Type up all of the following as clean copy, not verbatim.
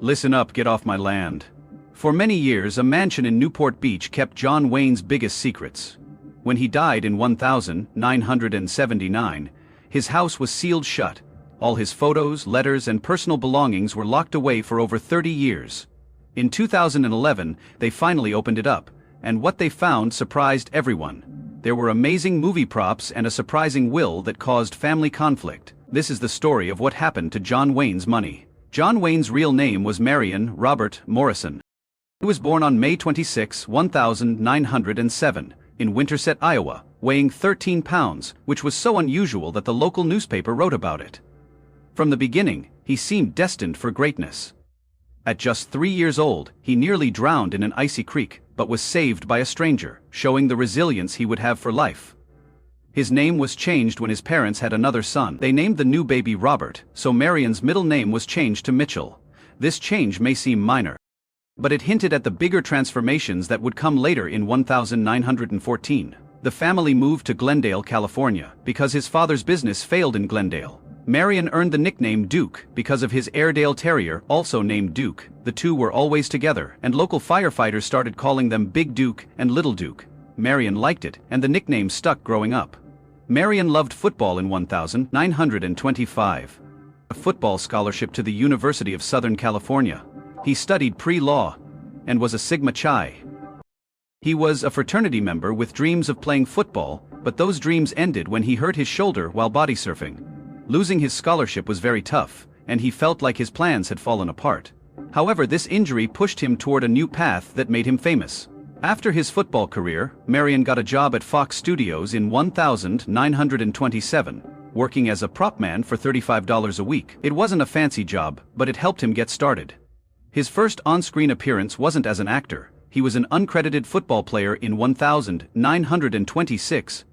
Listen up, get off my land. For many years, a mansion in Newport Beach kept John Wayne's biggest secrets. When he died in 1979, his house was sealed shut. All his photos, letters, and personal belongings were locked away for over 30 years. In 2011, they finally opened it up, and what they found surprised everyone. There were amazing movie props and a surprising will that caused family conflict. This is the story of what happened to John Wayne's money. John Wayne's real name was Marion Robert Morrison. He was born on May 26, 1907, in Winterset, Iowa, weighing 13 pounds, which was so unusual that the local newspaper wrote about it. From the beginning, he seemed destined for greatness. At just 3 years old, he nearly drowned in an icy creek, but was saved by a stranger, showing the resilience he would have for life. His name was changed when his parents had another son. They named the new baby Robert, so Marion's middle name was changed to Mitchell. This change may seem minor, but it hinted at the bigger transformations that would come later in 1914. The family moved to Glendale, California, because his father's business failed in Glendale. Marion earned the nickname Duke because of his Airedale Terrier, also named Duke. The two were always together, and local firefighters started calling them Big Duke and Little Duke. Marion liked it, and the nickname stuck growing up. Marion loved football in 1925. A football scholarship to the University of Southern California. He studied pre-law and was a Sigma Chi. He was a fraternity member with dreams of playing football, but those dreams ended when he hurt his shoulder while body surfing. Losing his scholarship was very tough, and he felt like his plans had fallen apart. However, this injury pushed him toward a new path that made him famous. After his football career, Marion got a job at Fox Studios in 1927, working as a prop man for $35 a week. It wasn't a fancy job, but it helped him get started. His first on-screen appearance wasn't as an actor. He was an uncredited football player in 1926.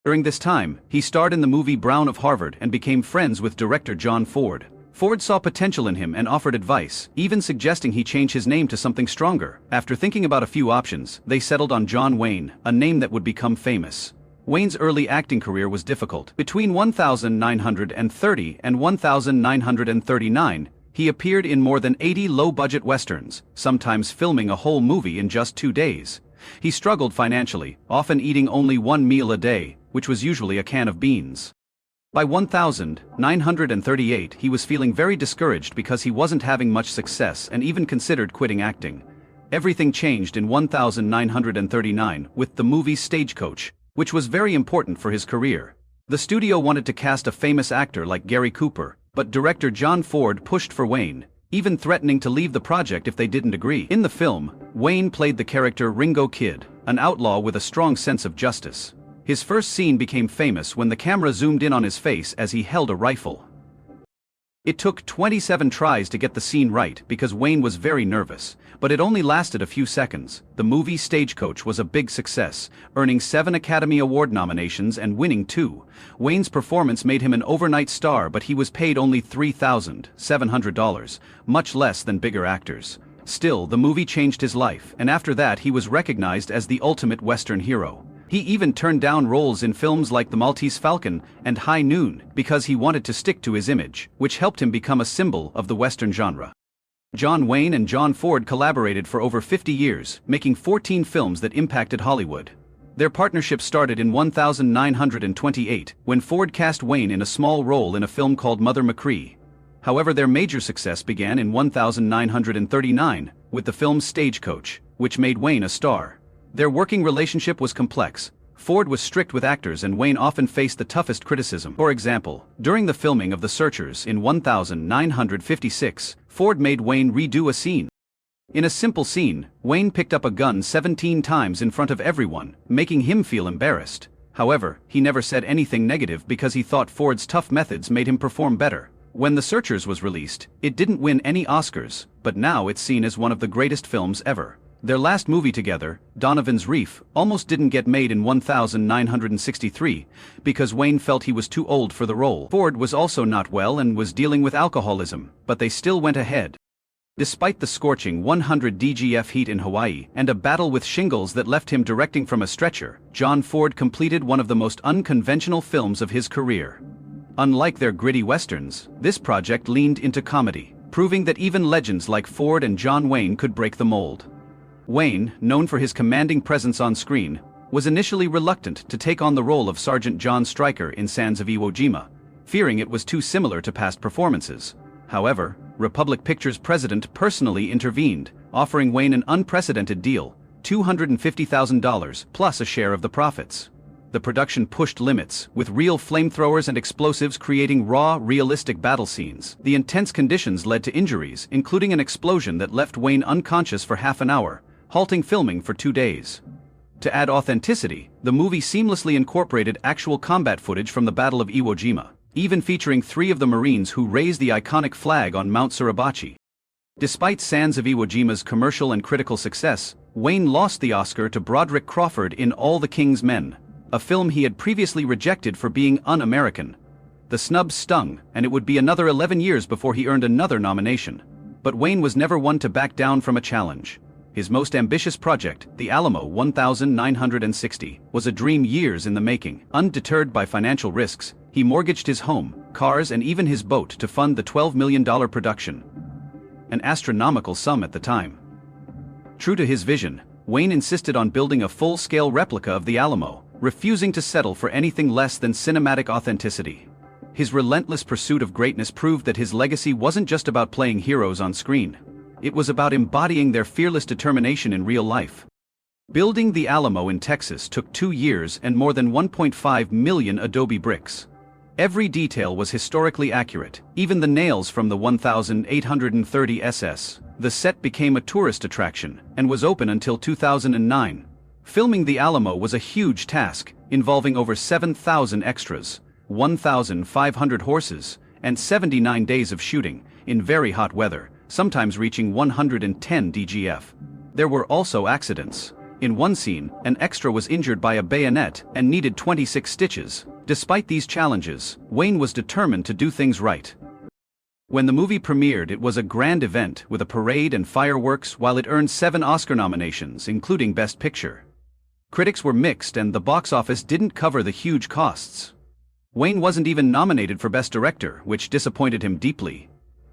During this time, he starred in the movie Brown of Harvard and became friends with director John Ford. Ford saw potential in him and offered advice, even suggesting he change his name to something stronger. After thinking about a few options, they settled on John Wayne, a name that would become famous. Wayne's early acting career was difficult. Between 1930 and 1939, he appeared in more than 80 low-budget westerns, sometimes filming a whole movie in just 2 days. He struggled financially, often eating only one meal a day, which was usually a can of beans. By 1938, he was feeling very discouraged because he wasn't having much success and even considered quitting acting. Everything changed in 1939 with the movie Stagecoach, which was very important for his career. The studio wanted to cast a famous actor like Gary Cooper, but director John Ford pushed for Wayne, even threatening to leave the project if they didn't agree. In the film, Wayne played the character Ringo Kid, an outlaw with a strong sense of justice. His first scene became famous when the camera zoomed in on his face as he held a rifle. It took 27 tries to get the scene right because Wayne was very nervous, but it only lasted a few seconds. The movie Stagecoach was a big success, earning 7 Academy Award nominations and winning 2. Wayne's performance made him an overnight star, but he was paid only $3,700, much less than bigger actors. Still, the movie changed his life, and after that he was recognized as the ultimate Western hero. He even turned down roles in films like The Maltese Falcon and High Noon because he wanted to stick to his image, which helped him become a symbol of the Western genre. John Wayne and John Ford collaborated for over 50 years, making 14 films that impacted Hollywood. Their partnership started in 1928, when Ford cast Wayne in a small role in a film called Mother Machree. However, their major success began in 1939, with the film Stagecoach, which made Wayne a star. Their working relationship was complex. Ford was strict with actors and Wayne often faced the toughest criticism. For example, during the filming of The Searchers in 1956, Ford made Wayne redo a scene. In a simple scene, Wayne picked up a gun 17 times in front of everyone, making him feel embarrassed. However, he never said anything negative because he thought Ford's tough methods made him perform better. When The Searchers was released, it didn't win any Oscars, but now it's seen as one of the greatest films ever. Their last movie together, Donovan's Reef, almost didn't get made in 1963 because Wayne felt he was too old for the role. Ford was also not well and was dealing with alcoholism, but they still went ahead. Despite the scorching 100 DGF heat in Hawaii and a battle with shingles that left him directing from a stretcher, John Ford completed one of the most unconventional films of his career. Unlike their gritty westerns, this project leaned into comedy. proving that even legends like Ford and John Wayne could break the mold. Wayne, known for his commanding presence on screen, was initially reluctant to take on the role of Sergeant John Stryker in Sands of Iwo Jima, fearing it was too similar to past performances. However, Republic Pictures president personally intervened, offering Wayne an unprecedented deal, $250,000 plus a share of the profits. The production pushed limits, with real flamethrowers and explosives creating raw, realistic battle scenes. The intense conditions led to injuries, including an explosion that left Wayne unconscious for half an hour, halting filming for 2 days. To add authenticity, the movie seamlessly incorporated actual combat footage from the Battle of Iwo Jima, even featuring 3 of the Marines who raised the iconic flag on Mount Suribachi. Despite Sands of Iwo Jima's commercial and critical success, Wayne lost the Oscar to Broderick Crawford in All the King's Men, a film he had previously rejected for being un-American. The snub stung, and it would be another 11 years before he earned another nomination. But Wayne was never one to back down from a challenge. His most ambitious project, The Alamo 1960, was a dream years in the making. Undeterred by financial risks, he mortgaged his home, cars and even his boat to fund the $12 million production. An astronomical sum at the time. True to his vision, Wayne insisted on building a full-scale replica of the Alamo, refusing to settle for anything less than cinematic authenticity. His relentless pursuit of greatness proved that his legacy wasn't just about playing heroes on screen. It was about embodying their fearless determination in real life. Building the Alamo in Texas took 2 years and more than 1.5 million adobe bricks. Every detail was historically accurate, even the nails from the 1830 SS. The set became a tourist attraction and was open until 2009. Filming the Alamo was a huge task, involving over 7,000 extras, 1,500 horses, and 79 days of shooting, in very hot weather, sometimes reaching 110 DGF. There were also accidents. In one scene, an extra was injured by a bayonet and needed 26 stitches. Despite these challenges, Wayne was determined to do things right. When the movie premiered, it was a grand event with a parade and fireworks, while it earned 7 Oscar nominations, including Best Picture. Critics were mixed and the box office didn't cover the huge costs. Wayne wasn't even nominated for Best Director, which disappointed him deeply.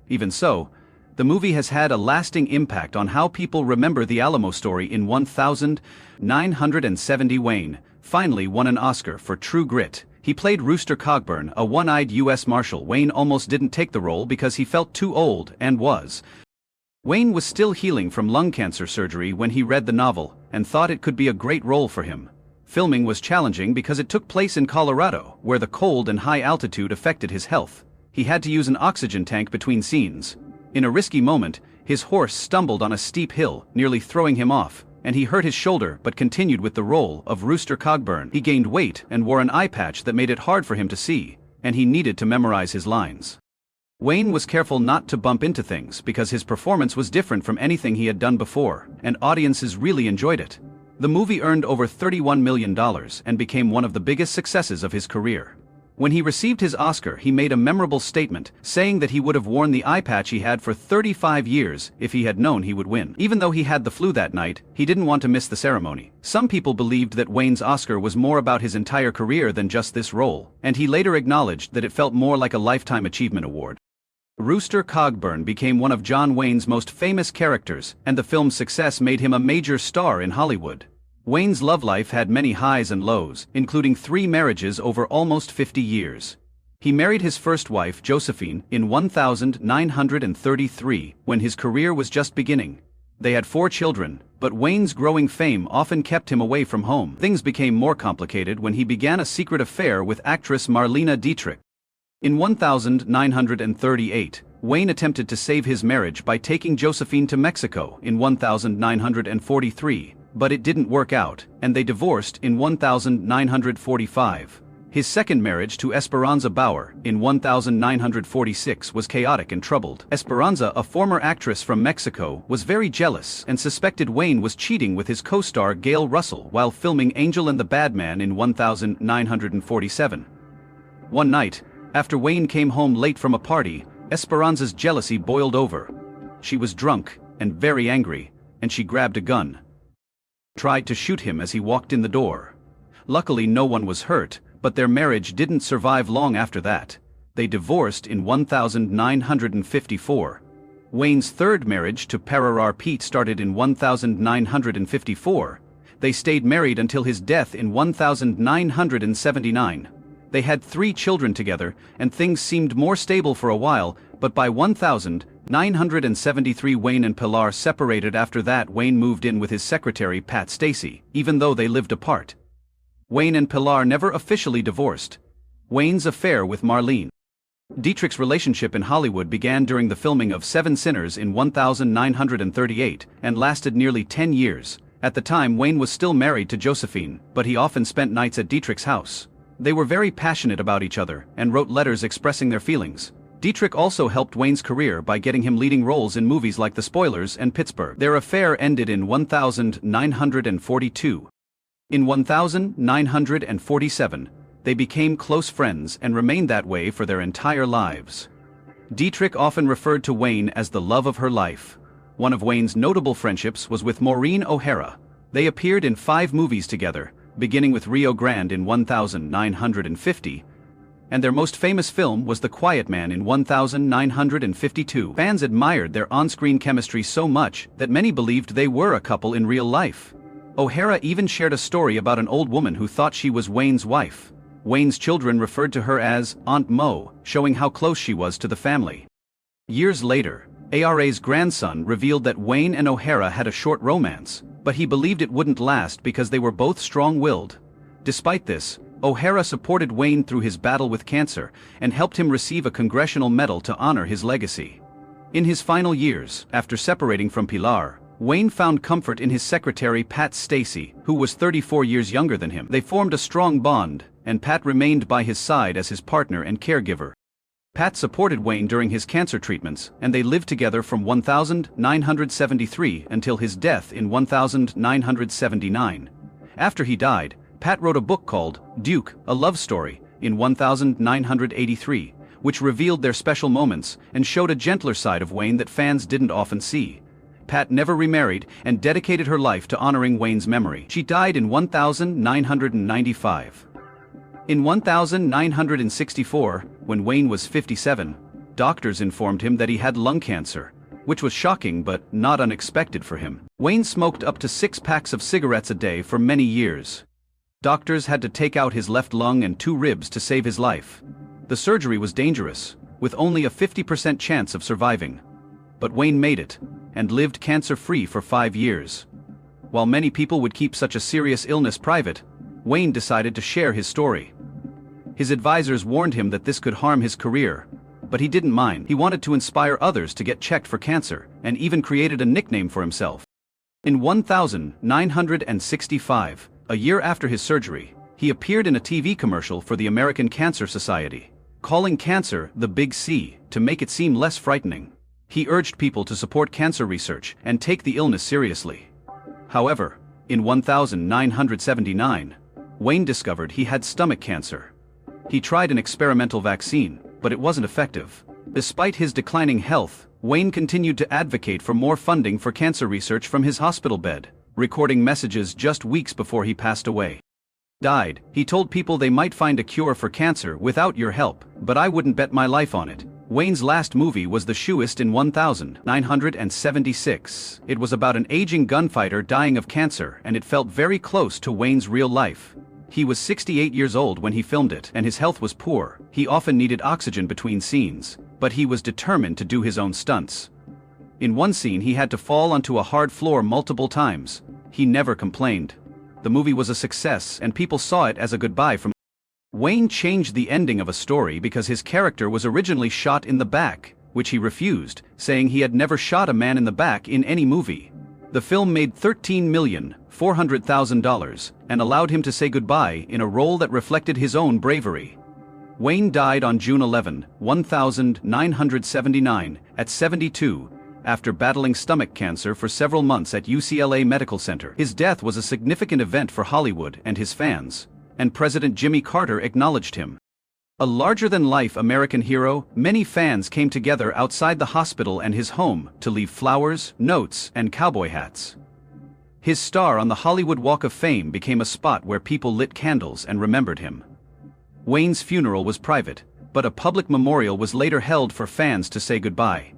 Even so, the movie has had a lasting impact on how people remember the Alamo story. In 1970, Wayne finally won an Oscar for True Grit. He played Rooster Cogburn, a one-eyed U.S. Marshal. Wayne almost didn't take the role because he felt too old, and was. Wayne was still healing from lung cancer surgery when he read the novel, and thought it could be a great role for him. Filming was challenging because it took place in Colorado, where the cold and high altitude affected his health. He had to use an oxygen tank between scenes. In a risky moment, his horse stumbled on a steep hill, nearly throwing him off, and he hurt his shoulder but continued with the role of Rooster Cogburn. He gained weight and wore an eye patch that made it hard for him to see, and he needed to memorize his lines. Wayne was careful not to bump into things because his performance was different from anything he had done before, and audiences really enjoyed it. The movie earned over $31 million and became one of the biggest successes of his career. When he received his Oscar, he made a memorable statement, saying that he would have worn the eye patch he had for 35 years if he had known he would win. Even though he had the flu that night, he didn't want to miss the ceremony. Some people believed that Wayne's Oscar was more about his entire career than just this role, and he later acknowledged that it felt more like a Lifetime Achievement Award. Rooster Cogburn became one of John Wayne's most famous characters, and the film's success made him a major star in Hollywood. Wayne's love life had many highs and lows, including 3 marriages over almost 50 years. He married his first wife, Josephine, in 1933, when his career was just beginning. They had 4 children, but Wayne's growing fame often kept him away from home. Things became more complicated when he began a secret affair with actress Marlene Dietrich. In 1938, Wayne attempted to save his marriage by taking Josephine to Mexico in 1943, but it didn't work out, and they divorced in 1945. His second marriage to Esperanza Bauer in 1946 was chaotic and troubled. Esperanza, a former actress from Mexico, was very jealous and suspected Wayne was cheating with his co-star Gail Russell while filming Angel and the Bad Man in 1947. One night, after Wayne came home late from a party, Esperanza's jealousy boiled over. She was drunk and very angry, and she grabbed a gun. Tried to shoot him as he walked in the door. Luckily no one was hurt, but their marriage didn't survive long after that. They divorced in 1954. Wayne's third marriage to Pararar Pete started in 1954. They stayed married until his death in 1979. They had 3 children together, and things seemed more stable for a while, but by 1973 Wayne and Pilar separated. After that, Wayne moved in with his secretary Pat Stacey, even though they lived apart. Wayne and Pilar never officially divorced. Wayne's affair with Marlene Dietrich's relationship in Hollywood began during the filming of Seven Sinners in 1938 and lasted nearly 10 years. At the time, Wayne was still married to Josephine, but he often spent nights at Dietrich's house. They were very passionate about each other and wrote letters expressing their feelings. Dietrich also helped Wayne's career by getting him leading roles in movies like The Spoilers and Pittsburgh. Their affair ended in 1942. In 1947, they became close friends and remained that way for their entire lives. Dietrich often referred to Wayne as the love of her life. One of Wayne's notable friendships was with Maureen O'Hara. They appeared in 5 movies together, beginning with Rio Grande in 1950, and their most famous film was The Quiet Man in 1952. Fans admired their on-screen chemistry so much that many believed they were a couple in real life. O'Hara even shared a story about an old woman who thought she was Wayne's wife. Wayne's children referred to her as Aunt Mo, showing how close she was to the family. Years later, ARA's grandson revealed that Wayne and O'Hara had a short romance, but he believed it wouldn't last because they were both strong-willed. Despite this, O'Hara supported Wayne through his battle with cancer and helped him receive a congressional medal to honor his legacy. In his final years, after separating from Pilar, Wayne found comfort in his secretary Pat Stacey, who was 34 years younger than him. They formed a strong bond, and Pat remained by his side as his partner and caregiver. Pat supported Wayne during his cancer treatments, and they lived together from 1973 until his death in 1979. After he died, Pat wrote a book called Duke, A Love Story, in 1983, which revealed their special moments and showed a gentler side of Wayne that fans didn't often see. Pat never remarried and dedicated her life to honoring Wayne's memory. She died in 1995. In 1964, when Wayne was 57, doctors informed him that he had lung cancer, which was shocking but not unexpected for him. Wayne smoked up to 6 packs of cigarettes a day for many years. Doctors had to take out his left lung and 2 ribs to save his life. The surgery was dangerous, with only a 50% chance of surviving. But Wayne made it, and lived cancer-free for 5 years. While many people would keep such a serious illness private, Wayne decided to share his story. His advisors warned him that this could harm his career, but he didn't mind. He wanted to inspire others to get checked for cancer, and even created a nickname for himself. In 1965, a year after his surgery, he appeared in a TV commercial for the American Cancer Society, calling cancer the Big C to make it seem less frightening. He urged people to support cancer research and take the illness seriously. However, in 1979, Wayne discovered he had stomach cancer. He tried an experimental vaccine, but it wasn't effective. Despite his declining health, Wayne continued to advocate for more funding for cancer research from his hospital bed, recording messages just weeks before he passed away. He told people they might find a cure for cancer without your help, but I wouldn't bet my life on it. Wayne's last movie was The Shoeist in 1976. It was about an aging gunfighter dying of cancer, and it felt very close to Wayne's real life. He was 68 years old when he filmed it, and his health was poor. He often needed oxygen between scenes, but he was determined to do his own stunts. In one scene he had to fall onto a hard floor multiple times. He never complained. The movie was a success, and people saw it as a goodbye from Wayne changed the ending of a story because his character was originally shot in the back, which he refused, saying he had never shot a man in the back in any movie. The film made $13,400,000 and allowed him to say goodbye in a role that reflected his own bravery. Wayne died on June 11, 1979, at 72, after battling stomach cancer for several months at UCLA Medical Center. His death was a significant event for Hollywood and his fans, and President Jimmy Carter acknowledged him. A larger-than-life American hero, many fans came together outside the hospital and his home to leave flowers, notes, and cowboy hats. His star on the Hollywood Walk of Fame became a spot where people lit candles and remembered him. Wayne's funeral was private, but a public memorial was later held for fans to say goodbye.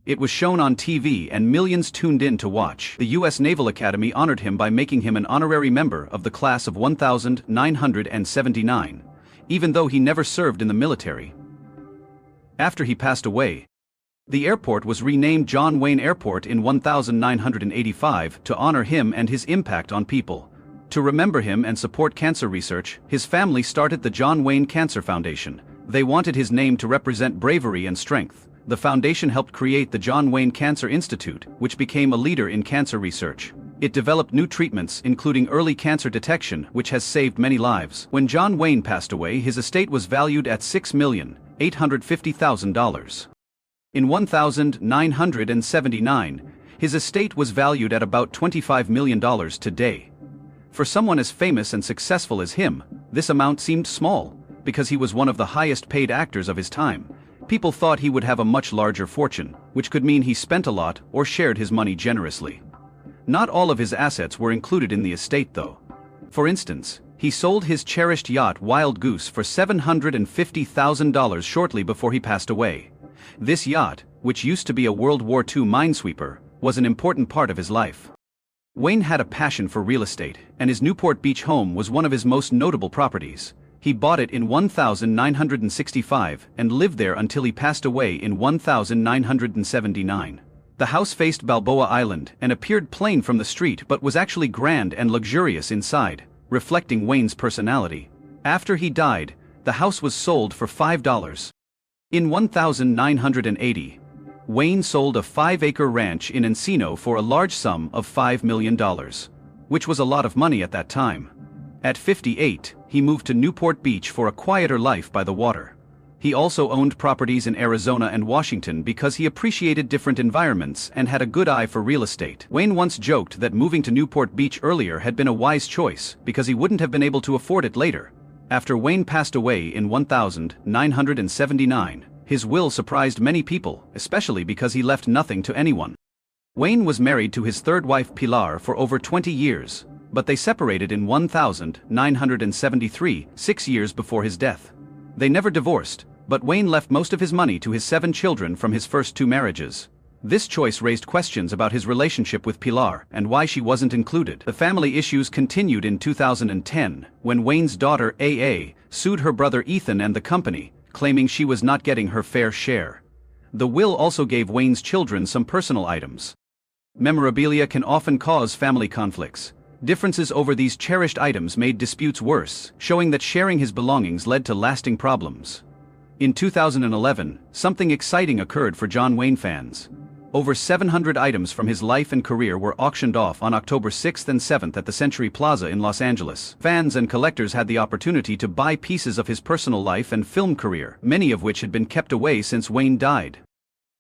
It was shown on TV and millions tuned in to watch. The U.S. Naval Academy honored him by making him an honorary member of the class of 1979, even though he never served in the military. After he passed away, the airport was renamed John Wayne Airport in 1985 to honor him and his impact on people. To remember him and support cancer research, his family started the John Wayne Cancer Foundation. They wanted his name to represent bravery and strength. The foundation helped create the John Wayne Cancer Institute, which became a leader in cancer research. It developed new treatments, including early cancer detection, which has saved many lives. When John Wayne passed away, his estate was valued at $6,850,000. In 1979, his estate was valued at about $25 million today. For someone as famous and successful as him, this amount seemed small, because he was one of the highest-paid actors of his time. People thought he would have a much larger fortune, which could mean he spent a lot or shared his money generously. Not all of his assets were included in the estate though. For instance, he sold his cherished yacht Wild Goose for $750,000 shortly before he passed away. This yacht, which used to be a World War II minesweeper, was an important part of his life. Wayne had a passion for real estate, and his Newport Beach home was one of his most notable properties. He bought it in 1965 and lived there until he passed away in 1979. The house faced Balboa Island and appeared plain from the street but was actually grand and luxurious inside, reflecting Wayne's personality. After he died, the house was sold for $5. In 1980, Wayne sold a 5-acre ranch in Encino for a large sum of $5 million, which was a lot of money at that time. At 58, he moved to Newport Beach for a quieter life by the water. He also owned properties in Arizona and Washington because he appreciated different environments and had a good eye for real estate. Wayne once joked that moving to Newport Beach earlier had been a wise choice because he wouldn't have been able to afford it later. After Wayne passed away in 1979, his will surprised many people, especially because he left nothing to anyone. Wayne was married to his third wife Pilar for over 20 years, but they separated in 1973, 6 years before his death. They never divorced, but Wayne left most of his money to his 7 children from his first 2 marriages. This choice raised questions about his relationship with Pilar and why she wasn't included. The family issues continued in 2010, when Wayne's daughter AA sued her brother Ethan and the company, claiming she was not getting her fair share. The will also gave Wayne's children some personal items. Memorabilia can often cause family conflicts. Differences over these cherished items made disputes worse, showing that sharing his belongings led to lasting problems. In 2011, something exciting occurred for John Wayne fans. Over 700 items from his life and career were auctioned off on October 6th and 7th at the Century Plaza in Los Angeles. Fans and collectors had the opportunity to buy pieces of his personal life and film career, many of which had been kept away since Wayne died.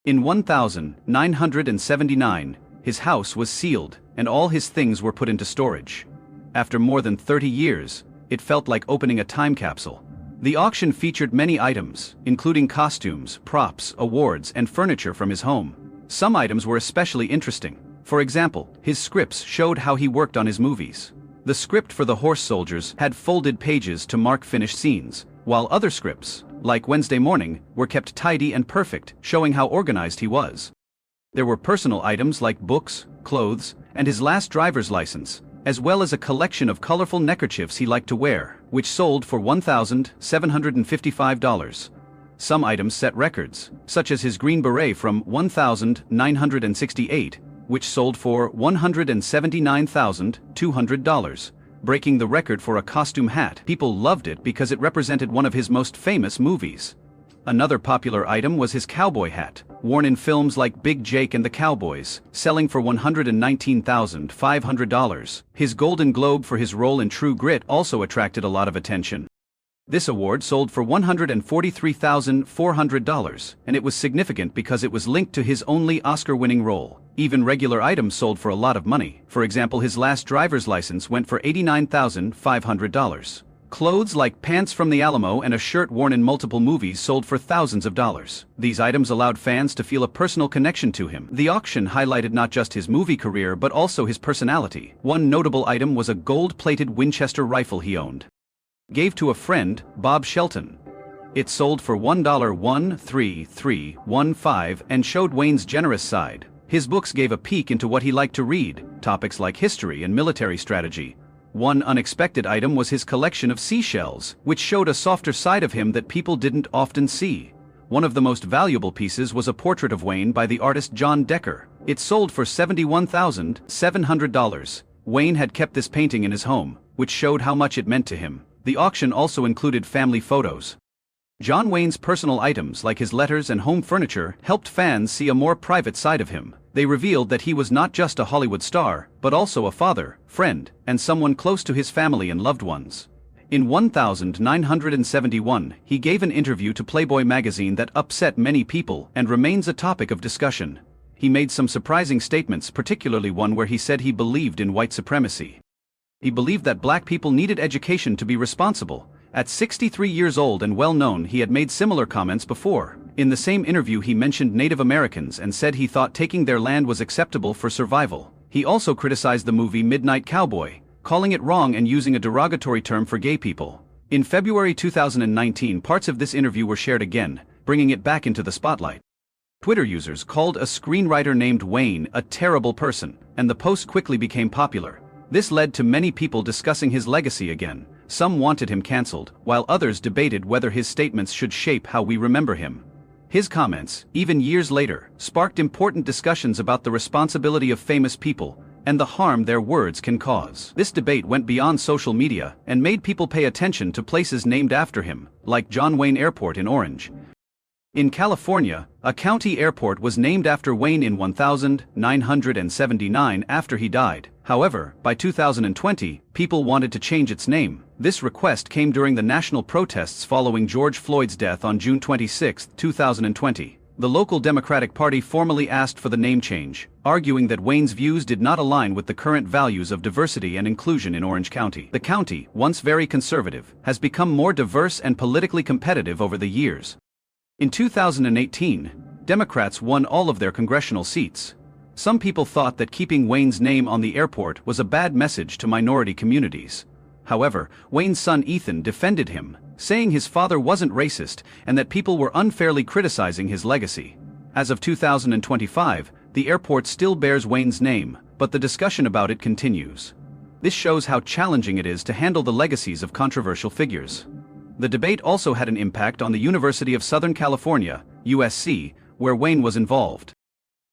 In 1979, his house was sealed, and all his things were put into storage. After more than 30 years, it felt like opening a time capsule. The auction featured many items, including costumes, props, awards, and furniture from his home. Some items were especially interesting. For example, his scripts showed how he worked on his movies. The script for The Horse Soldiers had folded pages to mark finished scenes, while other scripts, like Wednesday Morning, were kept tidy and perfect, showing how organized he was. There were personal items like books, clothes, and his last driver's license, as well as a collection of colorful neckerchiefs he liked to wear, which sold for $1,755. Some items set records, such as his green beret from 1968, which sold for $179,200, breaking the record for a costume hat. People loved it because it represented one of his most famous movies. Another popular item was his cowboy hat, worn in films like Big Jake and the Cowboys, selling for $119,500. His Golden Globe for his role in True Grit also attracted a lot of attention. This award sold for $143,400, and it was significant because it was linked to his only Oscar-winning role. Even regular items sold for a lot of money. For example, his last driver's license went for $89,500. Clothes like pants from the Alamo and a shirt worn in multiple movies sold for thousands of dollars. These items allowed fans to feel a personal connection to him. The auction highlighted not just his movie career but also his personality. One notable item was a gold-plated Winchester rifle he owned. Gave to a friend, Bob Shelton. It sold for $1.13315 and showed Wayne's generous side. His books gave a peek into what he liked to read, topics like history and military strategy. One unexpected item was his collection of seashells, which showed a softer side of him that people didn't often see. One of the most valuable pieces was a portrait of Wayne by the artist John Decker. It sold for $71,700. Wayne had kept this painting in his home, which showed how much it meant to him. The auction also included family photos. John Wayne's personal items like his letters and home furniture helped fans see a more private side of him. They revealed that he was not just a Hollywood star, but also a father, friend, and someone close to his family and loved ones. In 1971, he gave an interview to Playboy magazine that upset many people and remains a topic of discussion. He made some surprising statements, particularly one where he said he believed in white supremacy. He believed that black people needed education to be responsible. At 63 years old and well known, he had made similar comments before. In the same interview, he mentioned Native Americans and said he thought taking their land was acceptable for survival. He also criticized the movie Midnight Cowboy, calling it wrong and using a derogatory term for gay people. In February 2019, parts of this interview were shared again, bringing it back into the spotlight. Twitter users called a screenwriter named Wayne a terrible person, and the post quickly became popular. This led to many people discussing his legacy again. Some wanted him cancelled, while others debated whether his statements should shape how we remember him. His comments, even years later, sparked important discussions about the responsibility of famous people and the harm their words can cause. This debate went beyond social media and made people pay attention to places named after him, like John Wayne Airport in Orange. In California, a county airport was named after Wayne in 1979 after he died. However, by 2020, people wanted to change its name. This request came during the national protests following George Floyd's death on June 26, 2020. The local Democratic Party formally asked for the name change, arguing that Wayne's views did not align with the current values of diversity and inclusion in Orange County. The county, once very conservative, has become more diverse and politically competitive over the years. In 2018, Democrats won all of their congressional seats. Some people thought that keeping Wayne's name on the airport was a bad message to minority communities. However, Wayne's son Ethan defended him, saying his father wasn't racist and that people were unfairly criticizing his legacy. As of 2025, the airport still bears Wayne's name, but the discussion about it continues. This shows how challenging it is to handle the legacies of controversial figures. The debate also had an impact on the University of Southern California, USC, where Wayne was involved.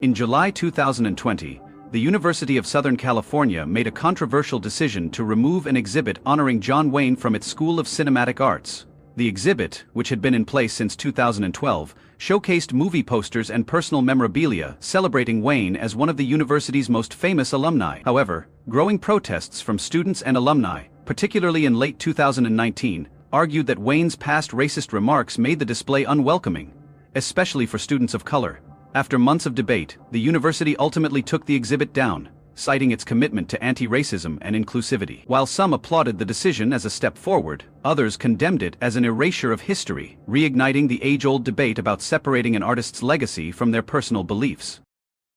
In July 2020, the University of Southern California made a controversial decision to remove an exhibit honoring John Wayne from its School of Cinematic Arts. The exhibit, which had been in place since 2012, showcased movie posters and personal memorabilia celebrating Wayne as one of the university's most famous alumni. However, growing protests from students and alumni, particularly in late 2019, argued that Wayne's past racist remarks made the display unwelcoming, especially for students of color. After months of debate, the university ultimately took the exhibit down, citing its commitment to anti-racism and inclusivity. While some applauded the decision as a step forward, others condemned it as an erasure of history, reigniting the age-old debate about separating an artist's legacy from their personal beliefs.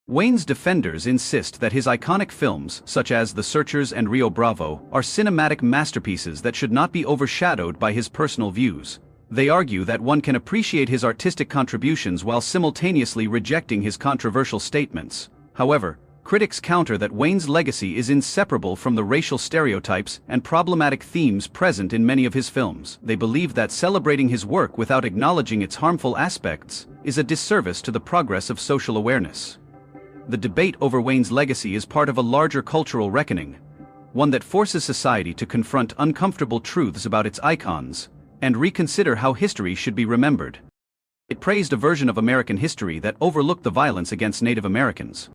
Wayne's defenders insist that his iconic films, such as The Searchers and Rio Bravo, are cinematic masterpieces that should not be overshadowed by his personal views. They argue that one can appreciate his artistic contributions while simultaneously rejecting his controversial statements. However, critics counter that Wayne's legacy is inseparable from the racial stereotypes and problematic themes present in many of his films. They believe that celebrating his work without acknowledging its harmful aspects is a disservice to the progress of social awareness. The debate over Wayne's legacy is part of a larger cultural reckoning, one that forces society to confront uncomfortable truths about its icons and reconsider how history should be remembered. It praised a version of American history that overlooked the violence against Native Americans.